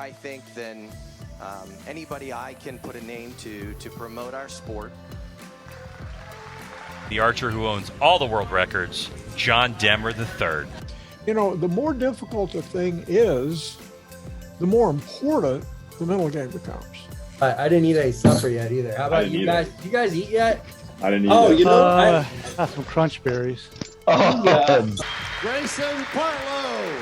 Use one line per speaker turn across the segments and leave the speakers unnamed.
I think, than anybody I can put a name to promote our sport.
The archer who owns all the world records, John Demmer III.
You know, the more difficult a thing is, the more important the mental game becomes.
I didn't eat any supper yet either. How about you guys? Did you guys eat yet?
I didn't eat
Oh,
that.
you know,
I got some crunch berries.
Oh, yeah.
Grayson Barlow.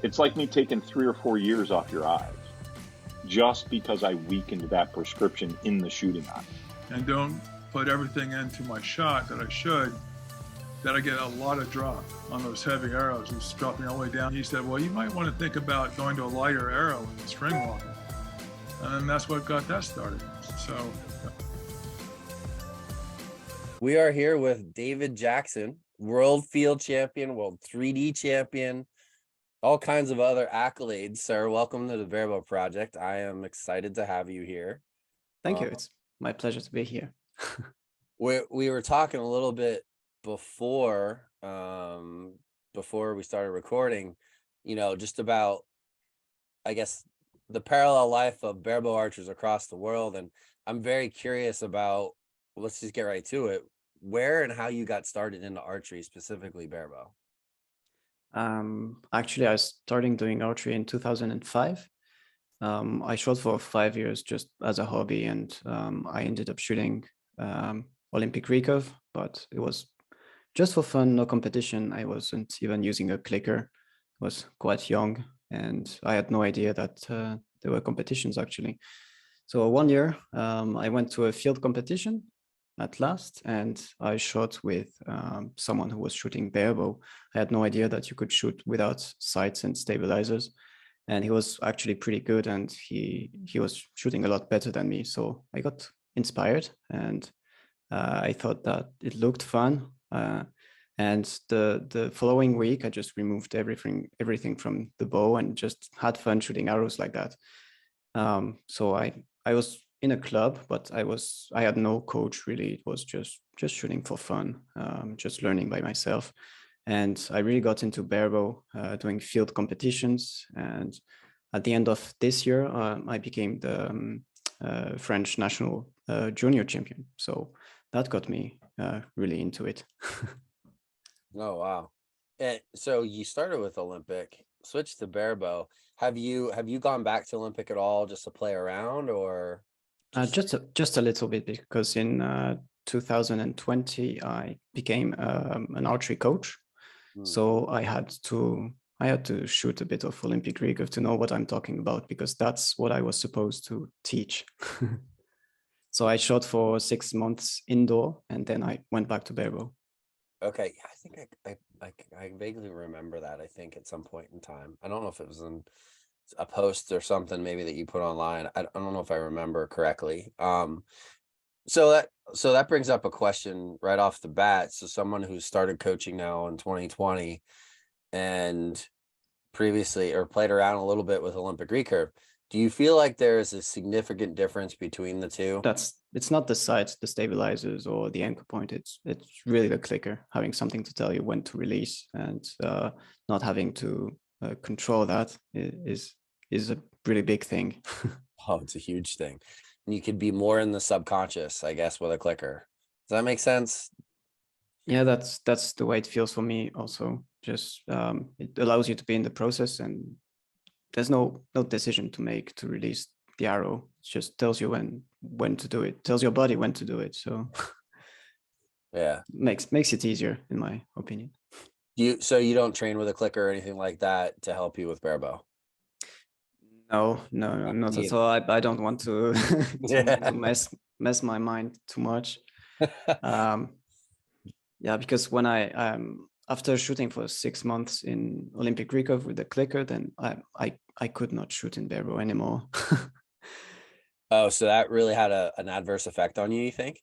It's like me taking 3 or 4 years off your eyes just because I weakened that prescription in the shooting eye.
And don't put everything into my shot that I should, that I get a lot of drop on those heavy arrows. It's dropping all the way down. He said, well, you might want to think about going to a lighter arrow and string walking. And that's what got that started. So
we are here with David Jackson, world field champion, world 3D champion, all kinds of other accolades. Sir, welcome to the Barebow Project. I am excited to have you here.
Thank you. It's my pleasure to be here.
We were talking a little bit before we started recording, just about, I guess, the parallel life of barebow archers across the world. And I'm very curious about, let's just get right to it, where and how you got started into archery, specifically barebow.
Actually, I started doing archery in 2005. I shot for 5 years just as a hobby, and I ended up shooting Olympic recurve, but it was just for fun, no competition. I wasn't even using a clicker. I was quite young, and I had no idea that there were competitions actually. So one year, I went to a field competition at last, and I shot with someone who was shooting barebow. I had no idea that you could shoot without sights and stabilizers, and he was actually pretty good, and he was shooting a lot better than me. So I got inspired, and I thought that it looked fun. And the following week, I just removed everything from the bow and just had fun shooting arrows like that. So I was in a club, but I had no coach really. It was just shooting for fun, just learning by myself. And I really got into barebow, doing field competitions. And at the end of this year, I became the French national junior champion. So that got me really into it.
Oh, wow. And so you started with Olympic, switched to barebow. Have you gone back to Olympic at all just to play around, or?
Just a little bit, because in 2020 I became an archery coach. So I had to shoot a bit of Olympic recurve to know what I'm talking about, because that's what I was supposed to teach. So I shot for 6 months indoor, and then I went back to barebow.
Okay, I think I vaguely remember that. I think at some point in time, I don't know if it was in a post or something maybe that you put online. I don't know if I remember correctly. So that brings up a question right off the bat. So someone who started coaching now in 2020 and previously or played around a little bit with Olympic recurve, do you feel like there is a significant difference between the two?
It's not the sights, the stabilizers, or the anchor point. It's really the clicker, having something to tell you when to release, and not having to control that is a really big thing.
Oh, it's a huge thing. And you could be more in the subconscious, I guess, with a clicker. Does that make sense?
Yeah, that's the way it feels for me also. Just it allows you to be in the process, and there's no decision to make to release the arrow. It just tells you when to do it, tells your body when to do it. So
yeah,
makes it easier, in my opinion.
So you don't train with a clicker or anything like that to help you with barebow?
No, not at all. I don't want to, to mess my mind too much. Yeah, because when I after shooting for 6 months in Olympic recurve with the clicker, then I could not shoot in barebow anymore.
Oh, so that really had an adverse effect on you think?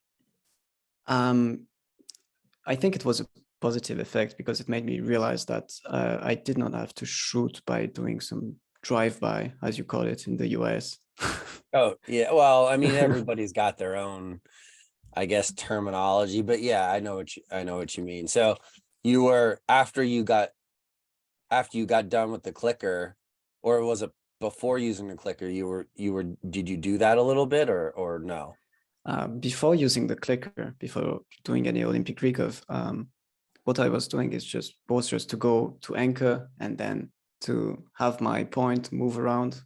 I think it was a positive effect, because it made me realize that I did not have to shoot by doing some drive-by, as you call it in the US.
Oh, yeah. Well, I mean, everybody's got their own, I guess, terminology, but yeah, I know what you mean. So you were, after after you got done with the clicker, or was it before using the clicker? Did you do that a little bit or no?
Before using the clicker, before doing any Olympic recurve, what I was doing is just to go to anchor and then to have my point move around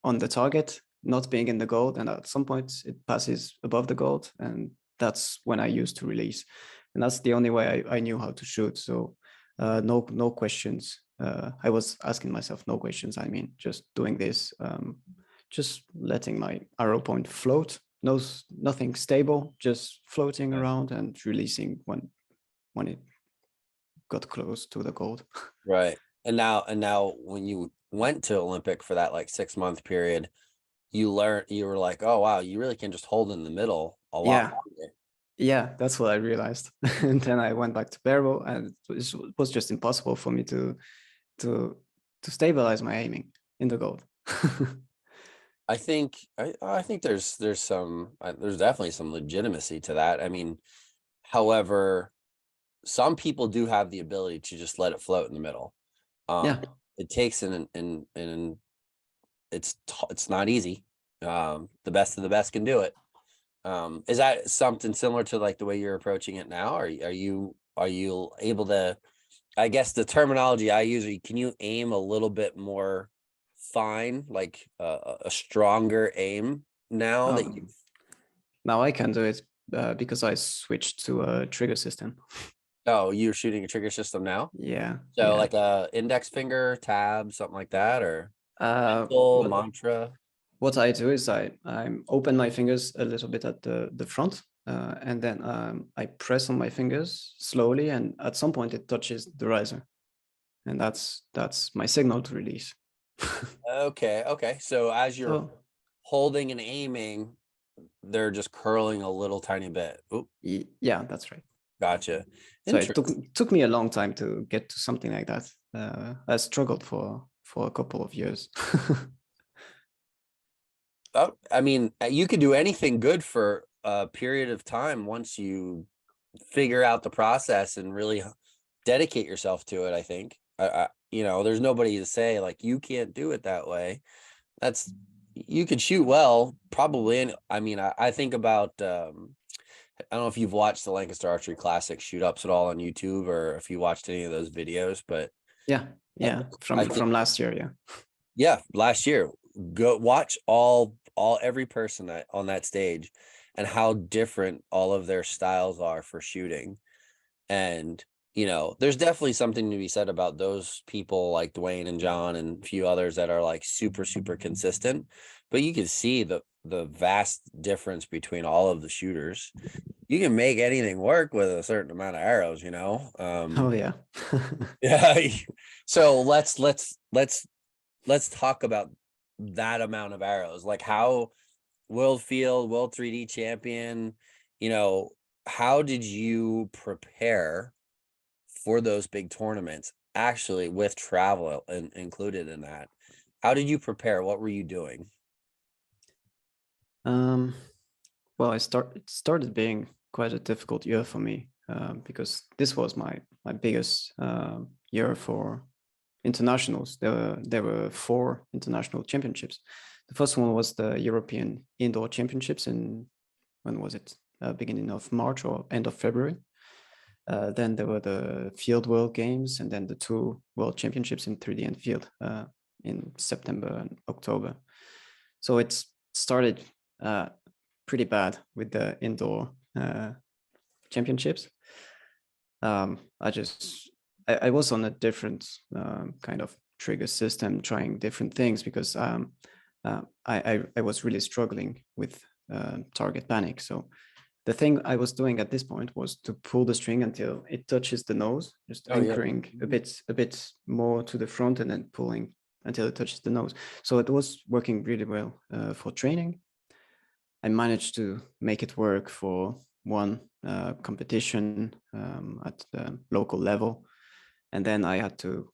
on the target, not being in the gold. And at some point it passes above the gold. And that's when I used to release. And that's the only way I knew how to shoot. So no questions. I was asking myself no questions. I mean, just doing this, just letting my arrow point float. Nothing stable, just floating around and releasing when it got close to the gold.
Right. And now when you went to Olympic for that like 6-month period, you were like, oh wow, you really can just hold in the middle a lot longer.
Yeah, that's what I realized. And then I went back to Barebow, and it was just impossible for me to stabilize my aiming in the gold.
I think there's definitely some legitimacy to that. I mean, however, some people do have the ability to just let it float in the middle.
Yeah,
it takes it's not easy. The best of the best can do it. Is that something similar to like the way you're approaching it now? Are you able to, I guess the terminology I use, can you aim a little bit more fine, like a stronger aim now that you've...
Now I can do it because I switched to a trigger system.
Oh, you're shooting a trigger system now?
Yeah.
So like a index finger, tab, something like that, or mantra?
What I do is I open my fingers a little bit at the front, and then I press on my fingers slowly, and at some point it touches the riser, and that's my signal to release.
Okay. So as you're holding and aiming, they're just curling a little tiny bit. Oop.
Yeah, that's right.
Gotcha.
So it took me a long time to get to something like that. I struggled for a couple of years.
Oh, I mean, you could do anything good for a period of time once you figure out the process and really dedicate yourself to it. I think, there's nobody to say like you can't do it that way. You could shoot well, probably. And I mean, I think about, I don't know if you've watched the Lancaster Archery Classic shoot ups at all on YouTube, or if you watched any of those videos, but
yeah, from last year.
Yeah, last year. Go watch every person that on that stage and how different all of their styles are for shooting. And there's definitely something to be said about those people like Dwayne and John and a few others that are like super consistent, but you can see the vast difference between all of the shooters. You can make anything work with a certain amount of arrows,
Oh yeah.
Yeah. So let's talk about that amount of arrows, like how World 3D champion, how did you prepare for those big tournaments, actually, with travel included in that? How did you prepare? What were you doing?
Well, it started being quite a difficult year for me because this was my biggest year for internationals. There were 4 international championships. The first one was the European Indoor Championships when was it? Beginning of March or end of February. Then there were the Field World Games, and then the 2 World Championships in 3D and Field in September and October. So it started pretty bad with the indoor championships. I was on a different kind of trigger system, trying different things because I was really struggling with target panic. So the thing I was doing at this point was to pull the string until it touches the nose, just anchoring a bit more to the front and then pulling until it touches the nose. So it was working really well for training. I managed to make it work for one competition at the local level. And then I had to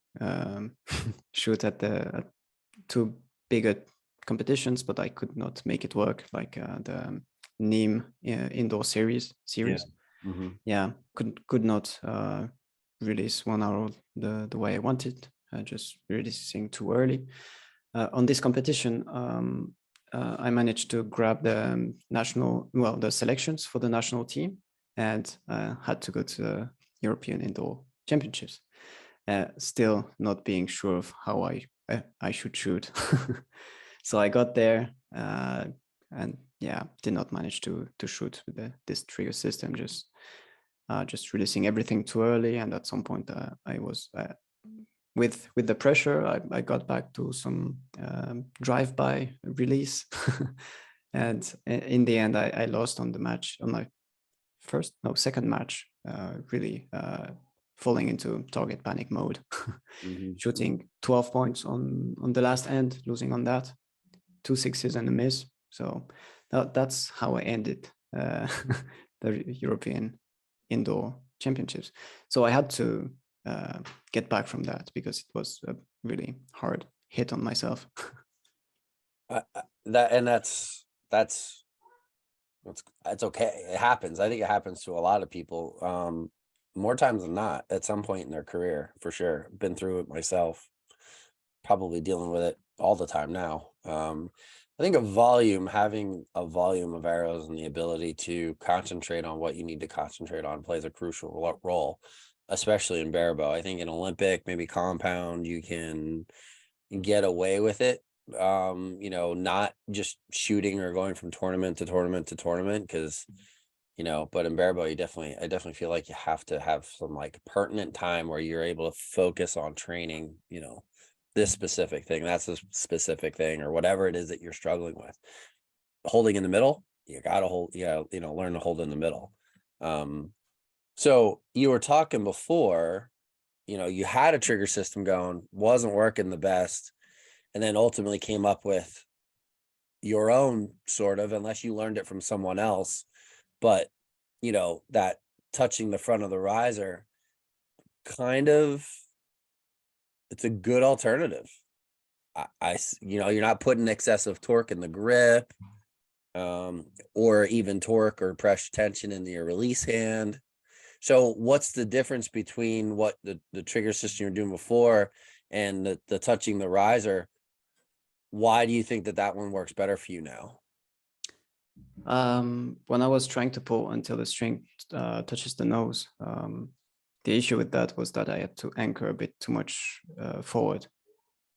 shoot at 2 bigger competitions, but I could not make it work, like the NIM indoor series.
Yeah. Mm-hmm.
Yeah, could not release one arrow the way I wanted, just releasing too early. On this competition, I managed to grab the the selections for the national team, and had to go to the European Indoor Championships. Still not being sure of how I should shoot. So I got there, and yeah, did not manage to shoot with this trigger system. Just releasing everything too early, and at some point I was with the pressure. I got back to some drive-by release, and in the end I lost on the match, on my second match, really falling into target panic mode. Shooting 12 points on the last end, losing on that, 2 sixes and a miss. So that's how I ended the European Indoor Championships. So I had to get back from that, because it was a really hard hit on myself.
That's okay. It happens. I think it happens to a lot of people, more times than not, at some point in their career, for sure. Been through it myself, probably dealing with it all the time now. I think having a volume of arrows and the ability to concentrate on what you need to concentrate on plays a crucial role, especially in Barebow. I think in Olympic, maybe compound, you can get away with it. Not just shooting or going from tournament to tournament to tournament, because but in Barebow, I definitely feel like you have to have some like pertinent time where you're able to focus on training, this specific thing, that's a specific thing, or whatever it is that you're struggling with. Holding in the middle, you gotta learn to hold in the middle. So you were talking before, you had a trigger system going, wasn't working the best, and then ultimately came up with your own sort of, unless you learned it from someone else. But, that touching the front of the riser, kind of, it's a good alternative. You're not putting excessive torque in the grip, or even torque or pressure tension in your release hand. So what's the difference between what the trigger system you're doing before and the touching the riser? Why do you think that one works better for you now?
When I was trying to pull until the string touches the nose, the issue with that was that I had to anchor a bit too much forward.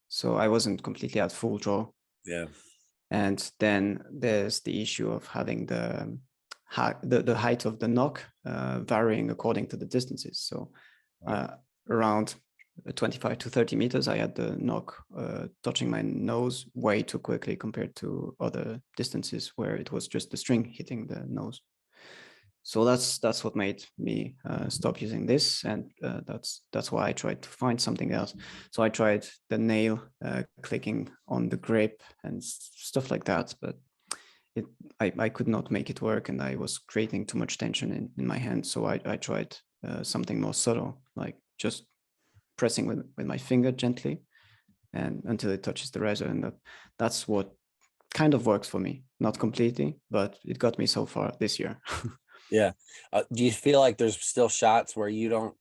So I wasn't completely at full draw.
Yeah.
And then there's the issue of having the height of the knock varying according to the distances. So around 25 to 30 meters, I had the knock touching my nose way too quickly compared to other distances where it was just the string hitting the nose. So that's what made me stop using this, and that's why I tried to find something else. So I tried the nail clicking on the grip and stuff like that, but I could not make it work, and I was creating too much tension in my hand. So I tried something more subtle, like just pressing with my finger gently and until it touches the riser, and that's what kind of works for me. Not completely, but it got me so far this year.
Yeah. Do you feel like there's still shots where you don't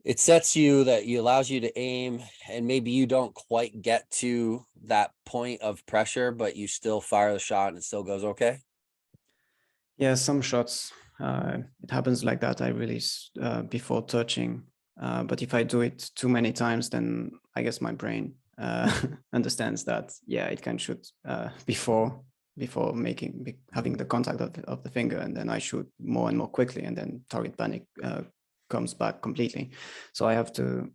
it sets you that allows you to aim, and maybe you don't quite get to that point of pressure, but you still fire the shot and it still goes okay?
Yeah, some shots, it happens like that. I release before touching, but if I do it too many times, then I guess my brain understands that, yeah, it can shoot before having the contact of the finger, and then I shoot more and more quickly, and then target panic comes back completely. So I have to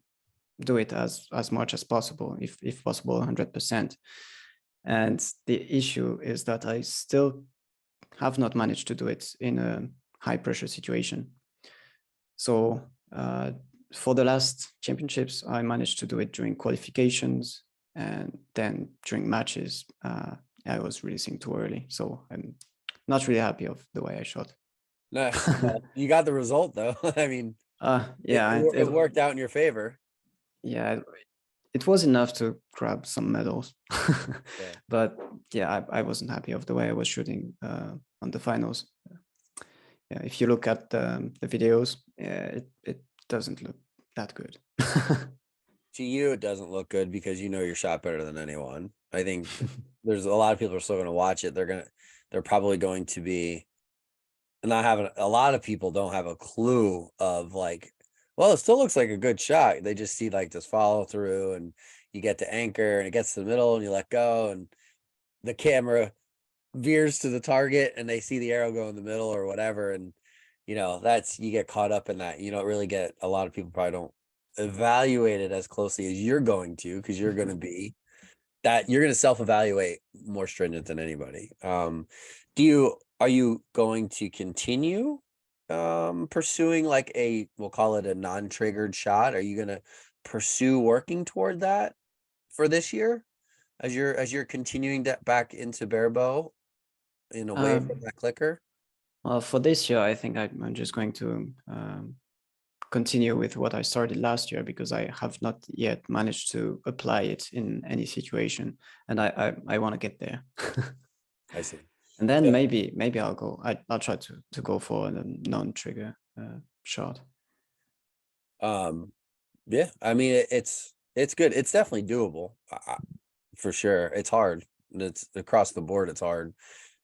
do it as much as possible, if possible 100%. And the issue is that I still have not managed to do it in a high pressure situation. So for the last championships, I managed to do it during qualifications, and then during matches I was releasing too early. So I'm not really happy of the way I shot.
No, you got the result though. I mean,
yeah,
it worked out in your favor.
Yeah, it was enough to grab some medals.
Yeah.
But yeah, I wasn't happy of the way I was shooting on the finals. Yeah, if you look at the videos, it doesn't look that good.
To you, it doesn't look good because you know your shot better than anyone. I think there's a lot of people are still going to watch it. They're probably going to be not having, a lot of people don't have a clue of like, well, it still looks like a good shot. They just see like this follow through, and you get to anchor and it gets to the middle and you let go, and the camera veers to the target and they see the arrow go in the middle or whatever. And that's, you get caught up in that. You don't really get, a lot of people probably don't evaluate it as closely as you're going to, because you're going to be that, you're going to self-evaluate more stringent than anybody. Are you going to continue pursuing like we'll call it a non-triggered shot? Are you going to pursue working toward that for this year as you're continuing that back into Barebow in away from that clicker?
Well, for this year, I think I'm just going to continue with what I started last year, because I have not yet managed to apply it in any situation, and I want to get there.
I see.
And then maybe I'll try to go for a non-trigger shot.
Yeah, I mean it's good. It's definitely doable, for sure. It's hard. It's across the board. It's hard.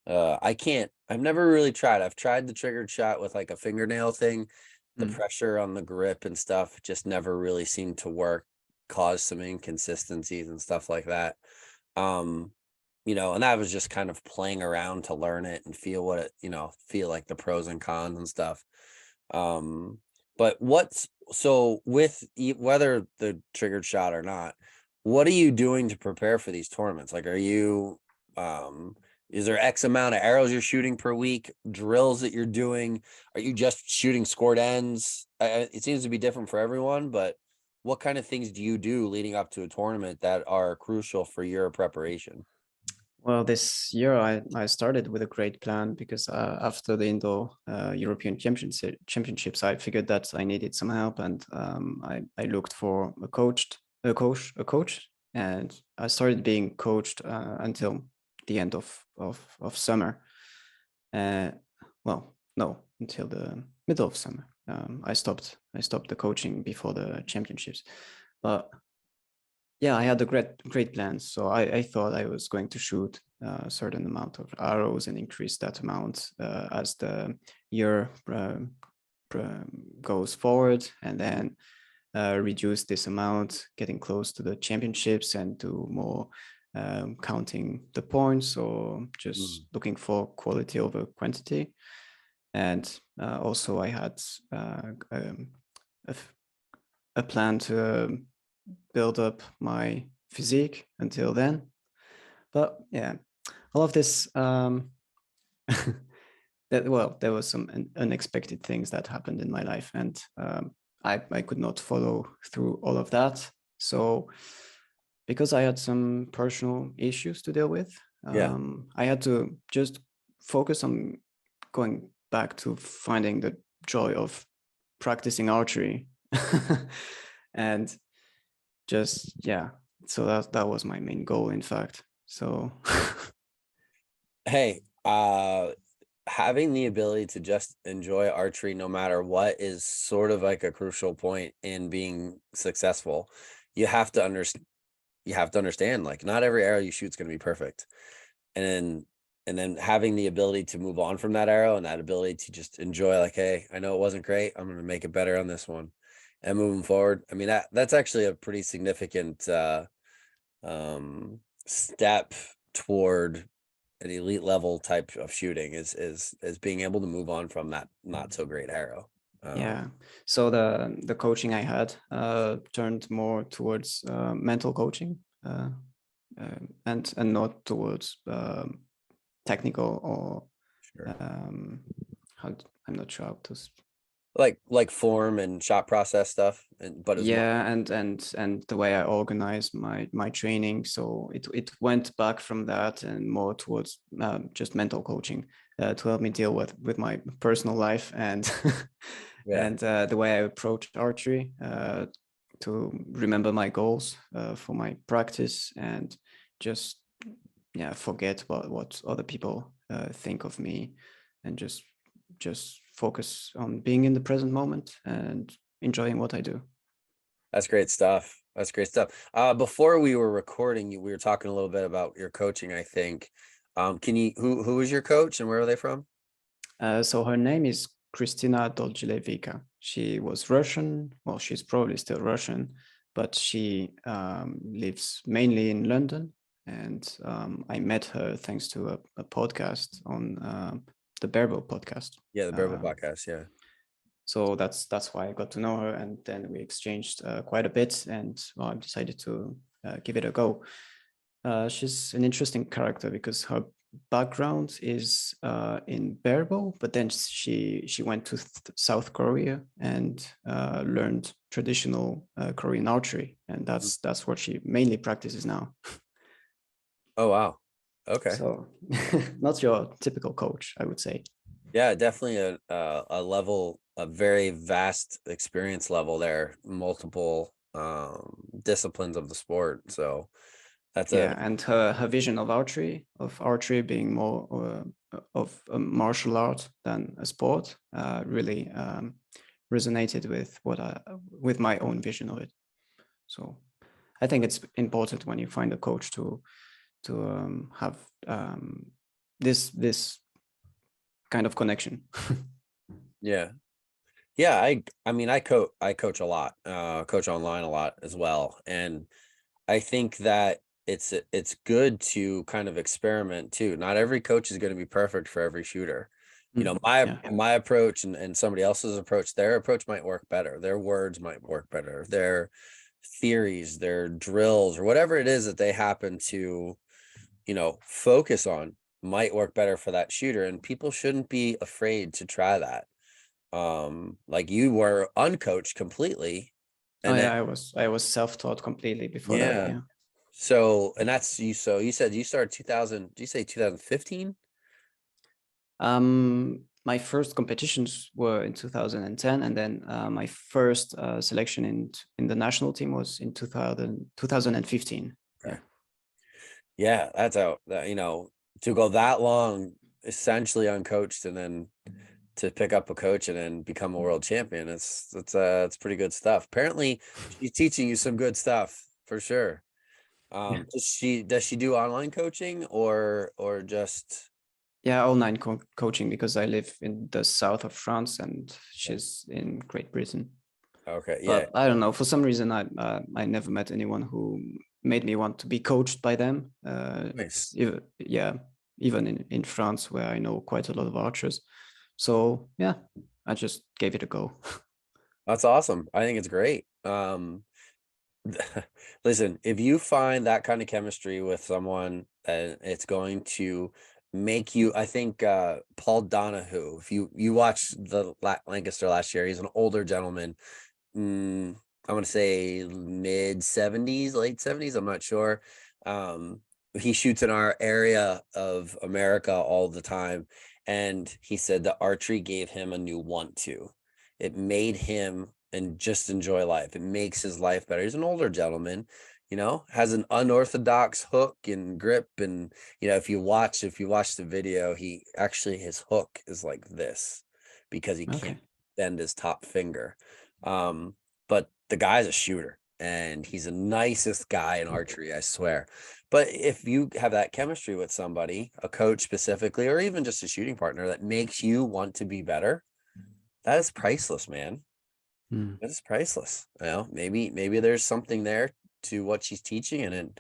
I've never really tried. I've tried the triggered shot with like a fingernail thing. The pressure on the grip and stuff just never really seemed to work, caused some inconsistencies and stuff like that. And that was just kind of playing around to learn it and feel what it, feel like the pros and cons and stuff. But so with whether the triggered shot or not, what are you doing to prepare for these tournaments? Like, are you, is there X amount of arrows you're shooting per week, drills that you're doing? Are you just shooting scored ends? It seems to be different for everyone, but what kind of things do you do leading up to a tournament that are crucial for your preparation?
Well, this year I started with a great plan, because after the indoor European championships, I figured that I needed some help, and I looked for a coach, and I started being coached until the end of summer. Well, no, until the middle of summer. I stopped the coaching before the championships, but yeah, I had a great plan. So I thought I was going to shoot a certain amount of arrows and increase that amount as the year goes forward, and then reduce this amount, getting close to the championships, and do more counting the points, or just looking for quality over quantity. And also I had a plan to build up my physique until then. But yeah, all of this, there were some unexpected things that happened in my life, and I could not follow through all of that. So because I had some personal issues to deal with, I had to just focus on going back to finding the joy of practicing archery. And just, so that was my main goal, in fact. So
hey, having the ability to just enjoy archery no matter what is sort of like a crucial point in being successful. You have to understand, like, not every arrow you shoot is going to be perfect, and then having the ability to move on from that arrow, and that ability to just enjoy, like, hey, I know it wasn't great, I'm going to make it better on this one, and moving forward. I mean, that's actually a pretty significant step toward an elite level type of shooting, is being able to move on from that not so great arrow.
Yeah. So the coaching I had turned more towards mental coaching, and not towards technical, or
Sure.
I'm not sure how to.
Like form and shot process stuff, but as
Yeah, and the way I organize my training, so it went back from that and more towards just mental coaching to help me deal with my personal life, and and the way I approach archery, to remember my goals for my practice, and just forget what other people think of me, and just focus on being in the present moment and enjoying what I do.
That's great stuff. That's great stuff. Before we were recording, we were talking a little bit about your coaching, I think. Can you, who is your coach and where are they from?
So her name is Kristina Dolgilevika. She was Russian. Well, she's probably still Russian, but she lives mainly in London. And I met her thanks to a podcast on the Barebow podcast.
Yeah, the Barebow podcast. Yeah.
So that's why I got to know her, and then we exchanged quite a bit, and well, I decided to give it a go. She's an interesting character because her background is in Barebow, but then she went to South Korea and learned traditional Korean archery, and that's what she mainly practices now.
Oh wow. Okay.
So not your typical coach, I would say.
Yeah, definitely a level, a very vast experience level there, multiple disciplines of the sport. So that's
and her vision of archery being more of a martial art than a sport really resonated with with my own vision of it. So I think it's important when you find a coach to have this kind of connection.
Yeah. I mean, I coach a lot, coach online a lot as well. And I think that it's good to kind of experiment too. Not every coach is going to be perfect for every shooter. You know, my approach and somebody else's approach, their approach might work better. Their words might work better. Their theories, their drills, or whatever it is that they happen to, you know, focus on might work better for that shooter. And people shouldn't be afraid to try that. Like you were uncoached completely. And
I was self-taught completely before that. Yeah.
So, and that's you. So you said you started 2000, did you say 2015?
My first competitions were in 2010, and then my first selection in the national team was in 2015.
Okay. Yeah, that's out. You know, to go that long, essentially uncoached, and then to pick up a coach and then become a world champion, it's pretty good stuff. Apparently, she's teaching you some good stuff for sure. Does she do online coaching or just?
Yeah, online coaching, because I live in the south of France and she's in Great Britain.
Okay, yeah.
But I don't know, for some reason I never met anyone who made me want to be coached by them.
Nice.
Even in France, where I know quite a lot of archers. So yeah, I just gave it a go.
That's awesome. I think it's great. Listen, if you find that kind of chemistry with someone, it's going to make you, I think Paul Donahue, if you watched the Lancaster last year, he's an older gentleman. I'm gonna say mid 70s, late 70s, I'm not sure. He shoots in our area of America all the time, and he said that archery gave him a new want to. It made him and just enjoy life. It makes his life better. He's an older gentleman, you know, has an unorthodox hook and grip. And, you know, if you watch the video, his hook is like this because he can't bend his top finger. But the guy's a shooter and he's the nicest guy in archery, I swear. But if you have that chemistry with somebody, a coach specifically, or even just a shooting partner that makes you want to be better, that is priceless, man. That is priceless. You know, maybe there's something there to what she's teaching. And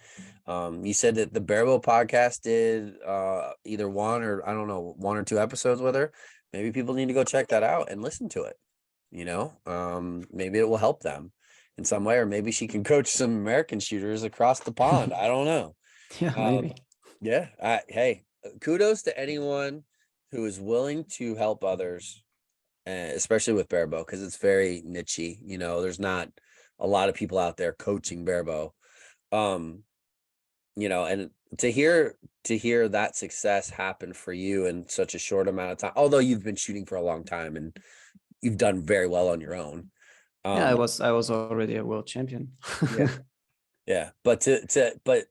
then you said that the Barebow podcast did either one or two episodes with her. Maybe people need to go check that out and listen to it. You know, maybe it will help them in some way, or maybe she can coach some American shooters across the pond. I don't know.
Yeah, maybe.
Yeah. Hey, kudos to anyone who is willing to help others. Especially with Barebow, because it's very niche-y. You know, there's not a lot of people out there coaching Barebow. You know, and to hear that success happen for you in such a short amount of time, although you've been shooting for a long time and you've done very well on your own.
Yeah, I was already a world champion.
Yeah. But but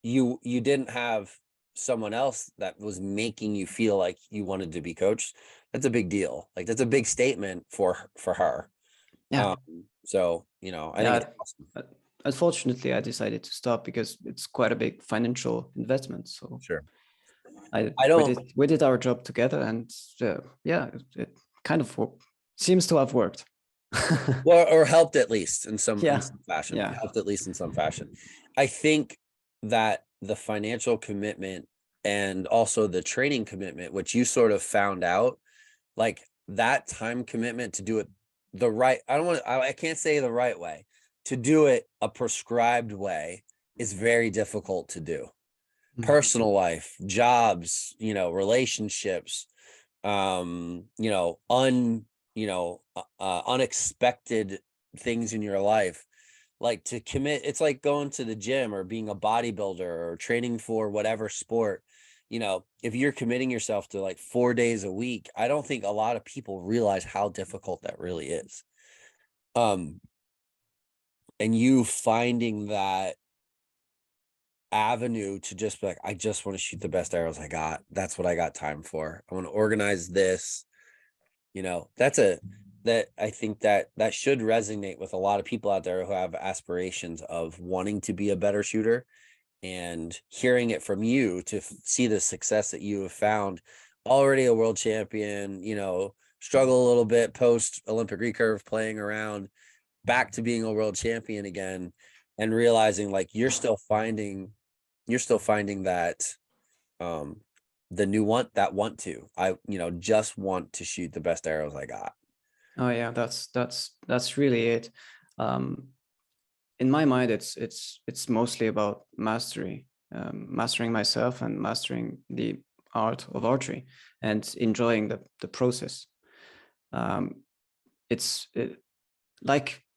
you didn't have someone else that was making you feel like you wanted to be coached, that's a big deal. Like that's a big statement for her.
Yeah.
So, you know, I think
Yeah.
it's awesome.
Unfortunately, I decided to stop because it's quite a big financial investment. So
Sure.
I
I don't,
we did our job together, and yeah, it kind of seems to have worked.
well, or helped at least in some
Yeah.
fashion.
Yeah.
Helped at least in some fashion. I think that the financial commitment and also the training commitment, which you sort of found out, like that time commitment to do it the right, I can't say the right way, to do it a prescribed way is very difficult to do. Personal life, jobs, you know, relationships, you know, unexpected things in your life, like to commit, it's like going to the gym or being a bodybuilder or training for whatever sport. You know, if you're committing yourself to like 4 days a week, I don't think a lot of people realize how difficult that really is. And you finding that avenue to just be like, I just want to shoot the best arrows I got. That's what I got time for. I want to organize this. You know, that I think that should resonate with a lot of people out there who have aspirations of wanting to be a better shooter, and hearing it from you to see the success that you have found, already a world champion, you know, struggle a little bit post Olympic recurve, playing around, back to being a world champion again, and realizing like you're still finding that the new want to, I, you know, just want to shoot the best arrows I got.
Oh yeah, that's really it. In my mind, it's mostly about mastery, mastering myself and mastering the art of archery and enjoying the process.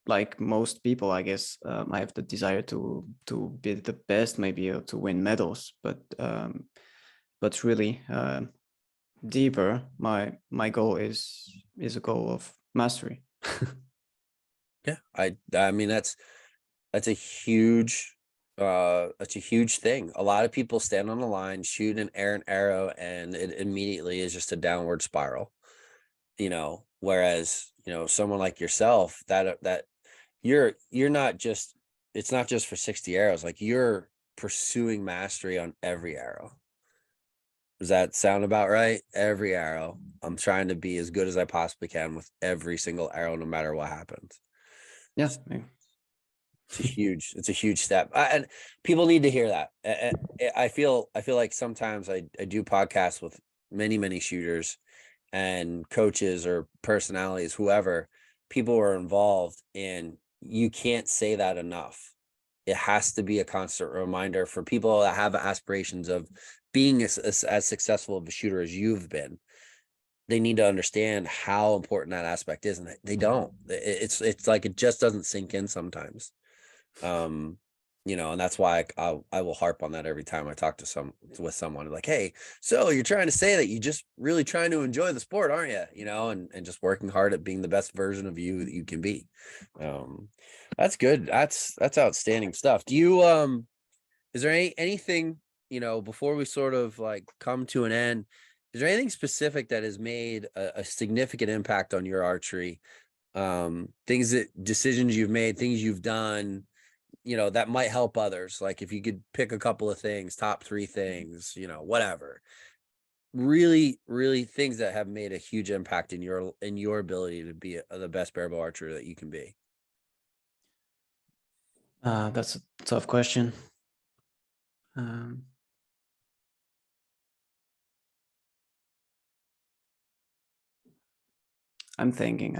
Like most people, I guess, I have the desire to be the best, maybe, or to win medals, but really deeper, my goal is a goal of mastery.
Yeah, I mean that's a huge thing. A lot of people stand on the line, shoot an arrow, and it immediately is just a downward spiral. You know, whereas, you know, someone like yourself, that you're not just, it's not just for 60 arrows, like you're pursuing mastery on every arrow. Does that sound about right? Every arrow, I'm trying to be as good as I possibly can with every single arrow, no matter what happens.
Yeah.
It's a huge step, and people need to hear that. I feel like sometimes I do podcasts with many shooters and coaches or personalities, whoever, people are involved, and you can't say that enough. It has to be a constant reminder for people that have aspirations of being as successful of a shooter as you've been. They need to understand how important that aspect is, and they don't. It's like it just doesn't sink in sometimes. You know, and that's why I will harp on that every time I talk to with someone, like, hey, so you're trying to say that you just really trying to enjoy the sport, aren't you? You know, and just working hard at being the best version of you that you can be. That's good. That's outstanding stuff. Do you is there anything, you know, before we sort of like come to an end, is there anything specific that has made a significant impact on your archery? Decisions you've made, things you've done, you know, that might help others. Like if you could pick a couple of things, top 3 things, you know, whatever, really things that have made a huge impact in your ability to be the best barebow archer that you can be.
That's a tough question. I'm thinking.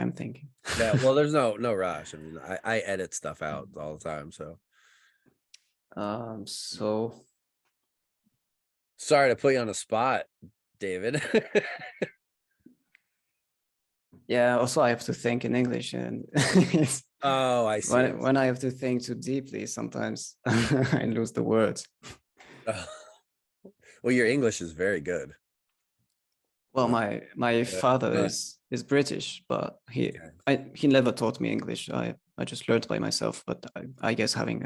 Yeah, well, there's no rush. I mean, I edit stuff out all the time, so
So
sorry to put you on the spot, David.
yeah, also I have to think in English, and
Oh, I see.
when I have to think too deeply, sometimes I lose the words.
Well, your English is very good.
Well, my father is British, but he never taught me English. I just learned by myself. But I guess having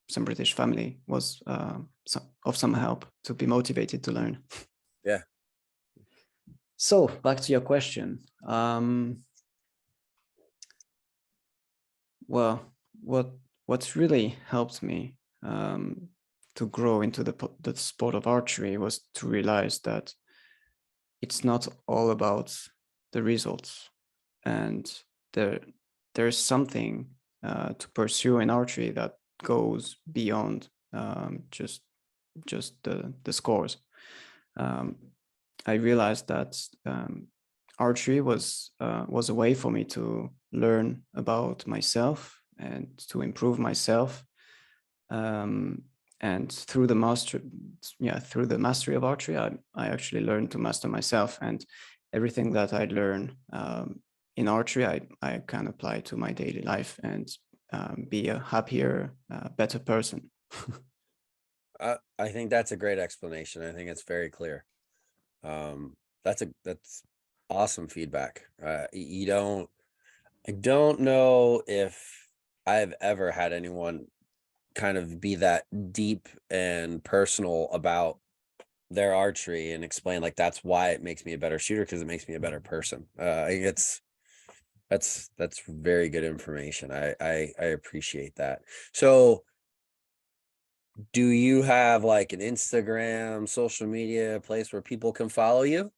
some British family was of some help to be motivated to learn.
Yeah.
So back to your question. Well, what's really helped me to grow into the sport of archery was to realize that it's not all about the results, and there's something to pursue in archery that goes beyond just the scores. I realized that archery was a way for me to learn about myself and to improve myself. And through the mastery of archery, I actually learned to master myself, and everything that I learn in archery, I can apply to my daily life and be a happier, better person.
I think that's a great explanation. I think it's very clear. That's awesome feedback. I don't know if I've ever had anyone kind of be that deep and personal about their archery and explain like that's why it makes me a better shooter, because it makes me a better person. I think that's very good information. I appreciate that. So do you have like an Instagram, social media place where people can follow you?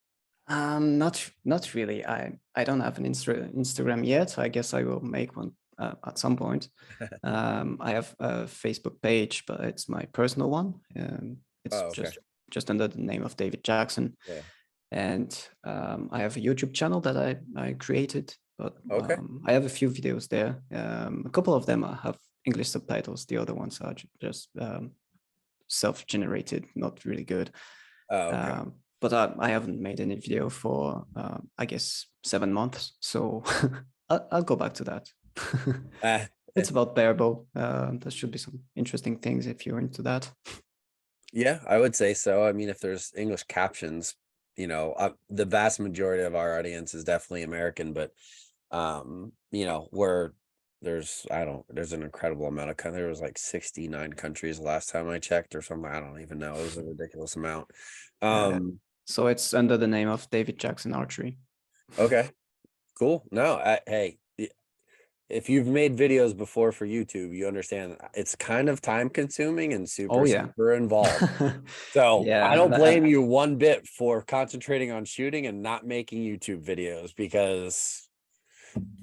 Not really. I don't have an Instagram yet. I guess I will make one at some point. I have a Facebook page, but it's my personal one. It's
Oh, okay.
just under the name of David Jackson.
Yeah.
And I have a YouTube channel that I created, but
Okay.
I have a few videos there. A couple of them have English subtitles. The other ones are just self-generated, not really good.
Oh, okay.
But I haven't made any video for I guess 7 months, so I'll go back to that. It's about Barebow. There should be some interesting things if you're into that.
Yeah, I would say so. I mean, if there's English captions, the vast majority of our audience is definitely American, but where there's an incredible amount of there was like 69 countries last time I checked or something. I don't even know. It was a ridiculous amount.
So it's under the name of David Jackson Archery.
Okay, cool. No, hey, if you've made videos before for YouTube, you understand it's kind of time consuming and super involved. So
yeah,
I don't blame you one bit for concentrating on shooting and not making YouTube videos, because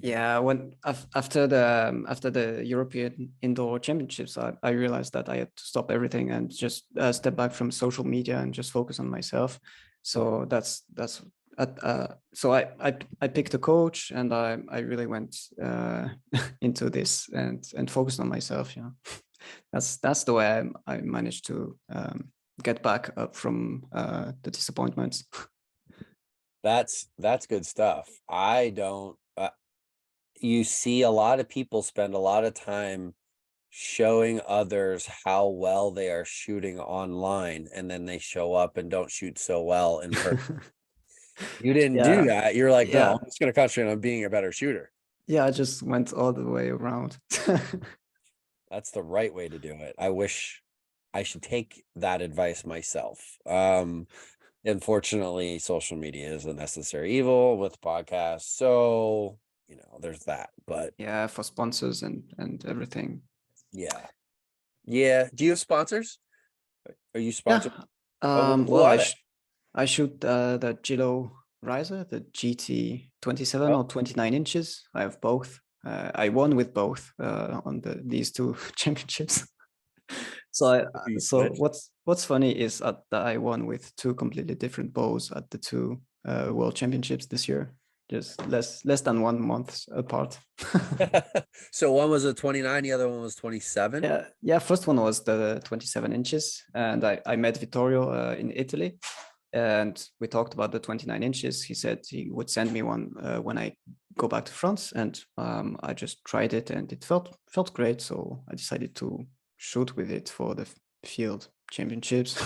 when after the European Indoor Championships, I realized that I had to stop everything and just step back from social media and just focus on myself. So so I picked a coach, and I really went into this and focused on myself. Yeah, that's the way I managed to get back up from the disappointments.
That's good stuff. I don't. You see a lot of people spend a lot of time showing others how well they are shooting online, and then they show up and don't shoot so well in person. You didn't do that. You're like, no, I'm just going to concentrate on being a better shooter.
Yeah, I just went all the way around.
That's the right way to do it. I wish I should take that advice myself. Unfortunately, social media is a necessary evil with podcasts. So, there's that. But
yeah, for sponsors and everything.
Yeah. Do you have sponsors? Are you sponsored?
Yeah. Well, I shoot the Gilo riser, the GT 27 or 29 inches. I have both. I won with both on these two championships. So what's funny is that I won with two completely different bows at the two World Championships this year, just less than 1 month apart.
So one was a 29, the other one was 27.
Yeah. First one was the 27 inches, and I met Vittorio in Italy, and we talked about the 29 inches. He said he would send me one when I go back to France, and I just tried it, and it felt great. So I decided to shoot with it for the field championships.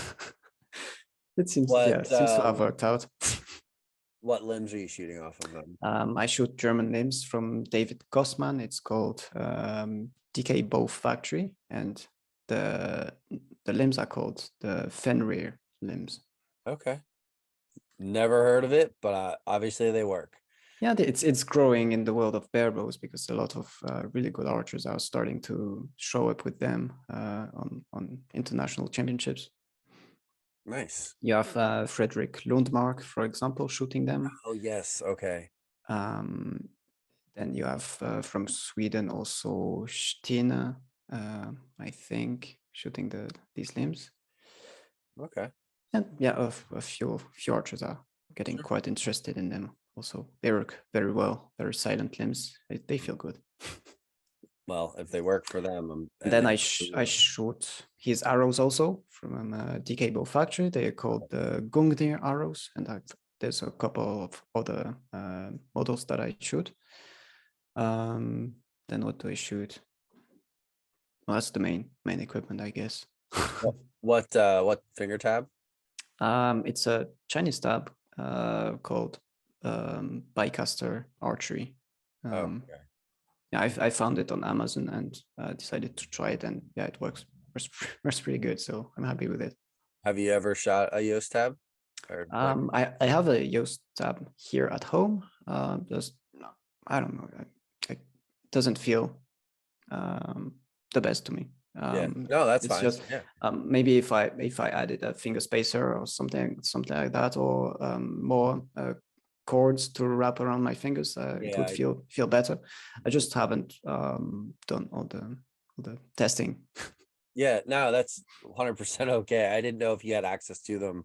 It seems to have worked out.
What limbs are you shooting off of them?
I shoot German limbs from David Gossman. It's called DK Bow Factory, and the limbs are called the Fenrir limbs.
Okay. Never heard of it, but obviously they work.
Yeah, it's growing in the world of barebows because a lot of really good archers are starting to show up with them on international championships.
Nice.
You have Frederick Lundmark, for example, shooting them.
Oh yes. Okay.
Um, then you have from Sweden also Stine, I think, shooting these limbs.
Okay.
And yeah, a few archers are getting quite interested in them. Also, they work very well. They're silent limbs. They feel good.
Well, if they work for them,
And then I shoot his arrows also from DK Bow Factory. They are called the Gungnir arrows, and there's a couple of other models that I shoot. Then what do I shoot? Well, that's the main equipment, I guess.
what finger tab?
It's a Chinese tab called Bycaster Archery.
Okay.
Yeah, I found it on Amazon and decided to try it, and yeah, it works pretty good. So I'm happy with it.
Have you ever shot a Yoast tab? Or
I have a Yoast tab here at home. Just I don't know, it doesn't feel the best to me.
yeah, no, that's
it's
fine.
just maybe if I added a finger spacer or something like that, or more cords to wrap around my fingers, it would feel better. I just haven't done all the testing.
Yeah, no, that's 100% okay. I didn't know if you had access to them.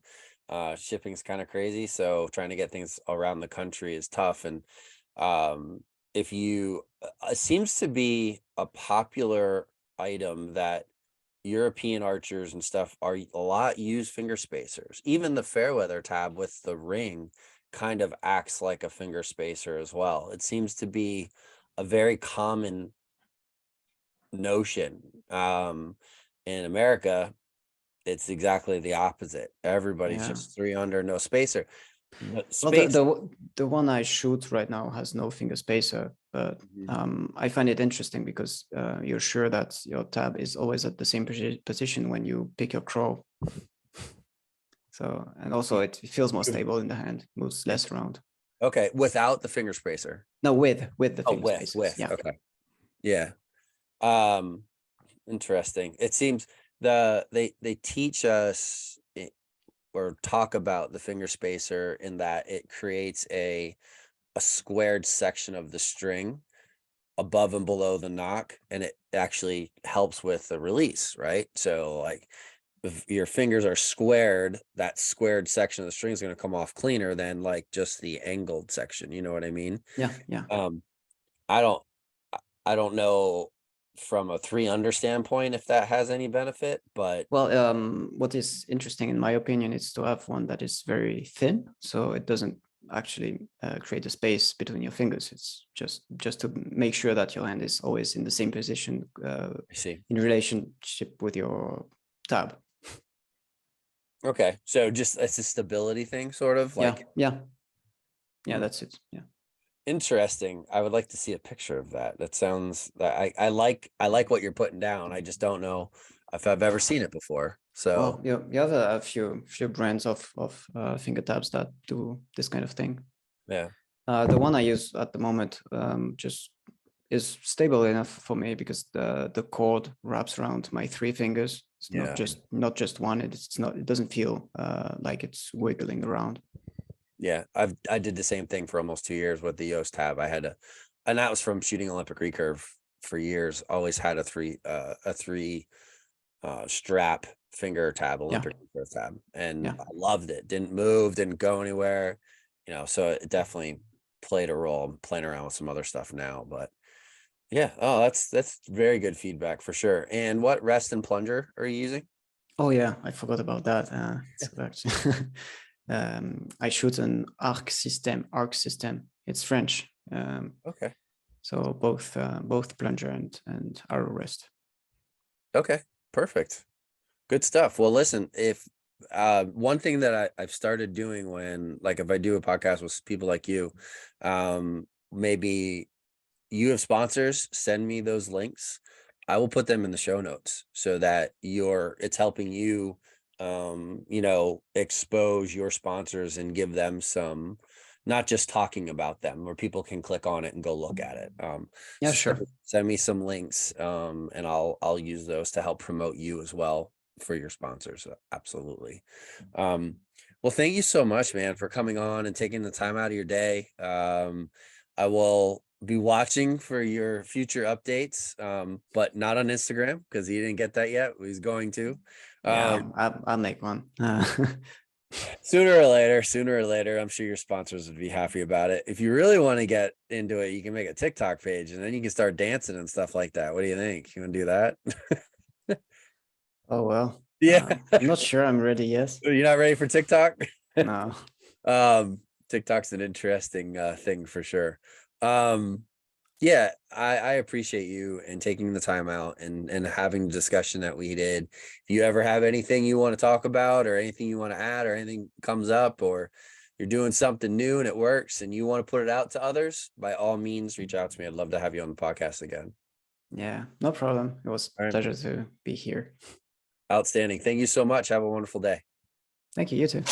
Shipping's kind of crazy, so trying to get things around the country is tough. And if you it seems to be a popular item that European archers and stuff are a lot use finger spacers. Even the Fairweather tab with the ring kind of acts like a finger spacer as well. It seems to be a very common notion. In America, it's exactly the opposite. Everybody's just 3 under, no spacer.
Well, the one I shoot right now has no finger spacer, but I find it interesting because you're sure that your tab is always at the same position when you pick your crow. So, and also it feels more stable in the hand, moves less around.
Okay, without the finger spacer.
No, with the finger spacer.
With.
Yeah.
Okay. Yeah. Interesting. It seems they teach us or talk about the finger spacer in that it creates a squared section of the string above and below the nock, and it actually helps with the release, right? So like if your fingers are squared, that squared section of the string is going to come off cleaner than like just the angled section. You know what I mean?
Yeah.
I don't know from a 3 under standpoint if that has any benefit, but
well, what is interesting in my opinion is to have one that is very thin, so it doesn't actually create a space between your fingers. It's just to make sure that your hand is always in the same position
I see.
in relationship with your tab.
Okay, so just it's a stability thing, sort of like
yeah, that's it. Yeah.
Interesting. I would like to see a picture of that. That sounds I like what you're putting down. I just don't know if I've ever seen it before. So
well, you have a few brands of finger tabs that do this kind of thing.
Yeah.
The one I use at the moment just is stable enough for me because the cord wraps around my 3 fingers. It's not just one. It doesn't feel like it's wiggling around.
Yeah, I did the same thing for almost 2 years with the Yoast tab. I had and that was from shooting Olympic recurve for years. Always had a three strap finger tab, Olympic recurve tab, and I loved it. Didn't move, didn't go anywhere, so it definitely played a role. I'm playing around with some other stuff now, but yeah. Oh, that's very good feedback for sure. And what rest and plunger are you using?
Oh yeah, I forgot about that. I shoot an arc system. It's French.
Okay.
So both plunger and arrow rest.
Okay, perfect. Good stuff. Well, listen, if one thing that I've started doing when, like, if I do a podcast with people like you, maybe you have sponsors, send me those links. I will put them in the show notes so that it's helping you, expose your sponsors and give them some, not just talking about them, where people can click on it and go look at it.
Yeah,
So
sure.
send me some links, and I'll use those to help promote you as well for your sponsors. Absolutely. Well, thank you so much, man, for coming on and taking the time out of your day. I will be watching for your future updates, but not on Instagram because he didn't get that yet. He's going to.
Yeah, I'll make one.
Sooner or later, I'm sure your sponsors would be happy about it. If you really want to get into it, you can make a TikTok page and then you can start dancing and stuff like that. What do you think? You want to do that?
Oh, well.
Yeah.
I'm not sure I'm ready yet.
You're not ready for TikTok?
No.
TikTok's an interesting thing for sure. Yeah, I appreciate you and taking the time out and having the discussion that we did. If you ever have anything you want to talk about or anything you want to add or anything comes up, or you're doing something new and it works and you want to put it out to others, by all means, reach out to me. I'd love to have you on the podcast again.
Yeah, no problem. It was
All
a
right.
pleasure to be here.
Outstanding. Thank you so much. Have a wonderful day.
Thank you. You too.